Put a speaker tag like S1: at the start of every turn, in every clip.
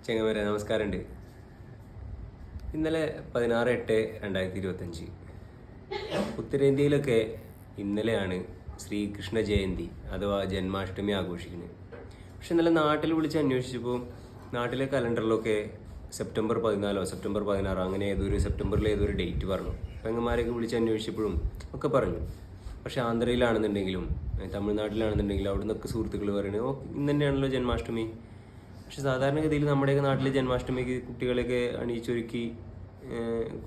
S1: ചെങ്ങന്മാരെ നമസ്കാരമുണ്ട്. ഇന്നലെ 16/8/2025 ഉത്തരേന്ത്യയിലൊക്കെ ഇന്നലെയാണ് ശ്രീകൃഷ്ണ ജയന്തി അഥവാ ജന്മാഷ്ടമി ആഘോഷിക്കുന്നത്. പക്ഷെ ഇന്നലെ നാട്ടിൽ വിളിച്ച് അന്വേഷിച്ചപ്പോൾ നാട്ടിലെ കലണ്ടറിലൊക്കെ സെപ്റ്റംബർ 14 സെപ്റ്റംബർ 16 അങ്ങനെ സെപ്റ്റംബറിൽ ഏതൊരു ഡേറ്റ് പറഞ്ഞു. പെങ്ങന്മാരെയൊക്കെ വിളിച്ച് അന്വേഷിച്ചപ്പോഴും ഒക്കെ പറഞ്ഞു. പക്ഷെ ആന്ധ്രയിലാണെന്നുണ്ടെങ്കിലും തമിഴ്നാട്ടിലാണെന്നുണ്ടെങ്കിലും അവിടെ നിന്നൊക്കെ സുഹൃത്തുക്കൾ പറയുന്നത് ഇന്ന് തന്നെയാണല്ലോ ജന്മാഷ്ടമി. പക്ഷെ സാധാരണഗതിയിൽ നമ്മുടെയൊക്കെ നാട്ടിലെ ജന്മാഷ്ടമിക്ക് കുട്ടികളെയൊക്കെ അണിയിച്ചൊരുക്കി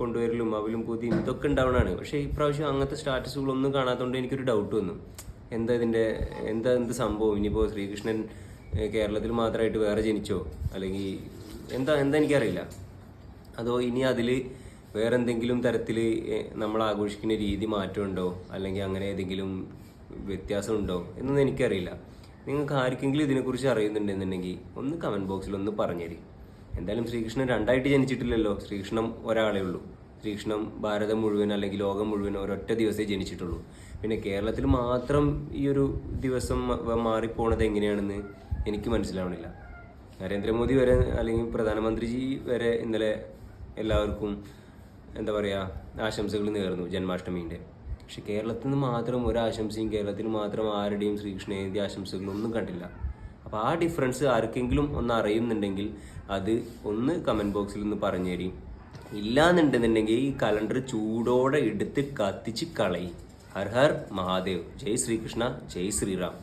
S1: കൊണ്ടുവരലും അവലും പൊതിയും ഇതൊക്കെ ഉണ്ടാവണതാണ്. പക്ഷേ ഇപ്രാവശ്യം അങ്ങനത്തെ സ്റ്റാറ്റസുകളൊന്നും കാണാത്തതുകൊണ്ട് എനിക്കൊരു ഡൗട്ട് വന്നു. എന്ത് സംഭവം? ഇനിയിപ്പോൾ ശ്രീകൃഷ്ണൻ കേരളത്തിൽ മാത്രമായിട്ട് വേറെ ജനിച്ചോ, അല്ലെങ്കിൽ എന്താ എനിക്കറിയില്ല. അതോ ഇനി അതിൽ വേറെ എന്തെങ്കിലും തരത്തിൽ നമ്മൾ ആഘോഷിക്കുന്ന രീതി മാറ്റമുണ്ടോ, അല്ലെങ്കിൽ അങ്ങനെ ഏതെങ്കിലും വ്യത്യാസമുണ്ടോ എന്നൊന്നും എനിക്കറിയില്ല. നിങ്ങൾക്ക് ആർക്കെങ്കിലും ഇതിനെക്കുറിച്ച് അറിയുന്നുണ്ടെന്നുണ്ടെങ്കിൽ ഒന്ന് കമൻറ്റ് ബോക്സിൽ ഒന്ന് പറഞ്ഞേരി. എന്തായാലും ശ്രീകൃഷ്ണൻ രണ്ടായിട്ട് ജനിച്ചിട്ടില്ലല്ലോ. ശ്രീകൃഷ്ണൻ ഒരാളേ ഉള്ളൂ. ശ്രീകൃഷ്ണൻ ഭാരതം മുഴുവൻ അല്ലെങ്കിൽ ലോകം മുഴുവൻ ഒരൊറ്റ ദിവസമേ ജനിച്ചിട്ടുള്ളൂ. പിന്നെ കേരളത്തിൽ മാത്രം ഈ ഒരു ദിവസം മാറിപ്പോണത് എങ്ങനെയാണെന്ന് എനിക്ക് മനസ്സിലാവണില്ല. നരേന്ദ്രമോദി വരെ അല്ലെങ്കിൽ പ്രധാനമന്ത്രിജി വരെ ഇന്നലെ എല്ലാവർക്കും എന്താ പറയുക ആശംസകൾ നേർന്നു ജന്മാഷ്ടമീൻ്റെ. പക്ഷെ കേരളത്തിൽ നിന്ന് മാത്രം ഒരാശംസയും കേരളത്തിൽ മാത്രം ആരുടെയും ശ്രീകൃഷ്ണ ജയന്തി ആശംസകളൊന്നും കണ്ടില്ല. അപ്പോൾ ആ ഡിഫറൻസ് ആർക്കെങ്കിലും ഒന്ന് അറിയുന്നുണ്ടെങ്കിൽ അത് ഒന്ന് കമൻറ്റ് ബോക്സിൽ ഒന്ന് പറഞ്ഞേരി. ഇല്ലാന്നുണ്ടെന്നുണ്ടെങ്കിൽ ഈ കലണ്ടർ ചൂടോടെ എടുത്ത് കത്തിച്ച് കളയും. ഹർ ഹർ മഹാദേവ്. ജയ് ശ്രീകൃഷ്ണ, ജയ് ശ്രീറാം.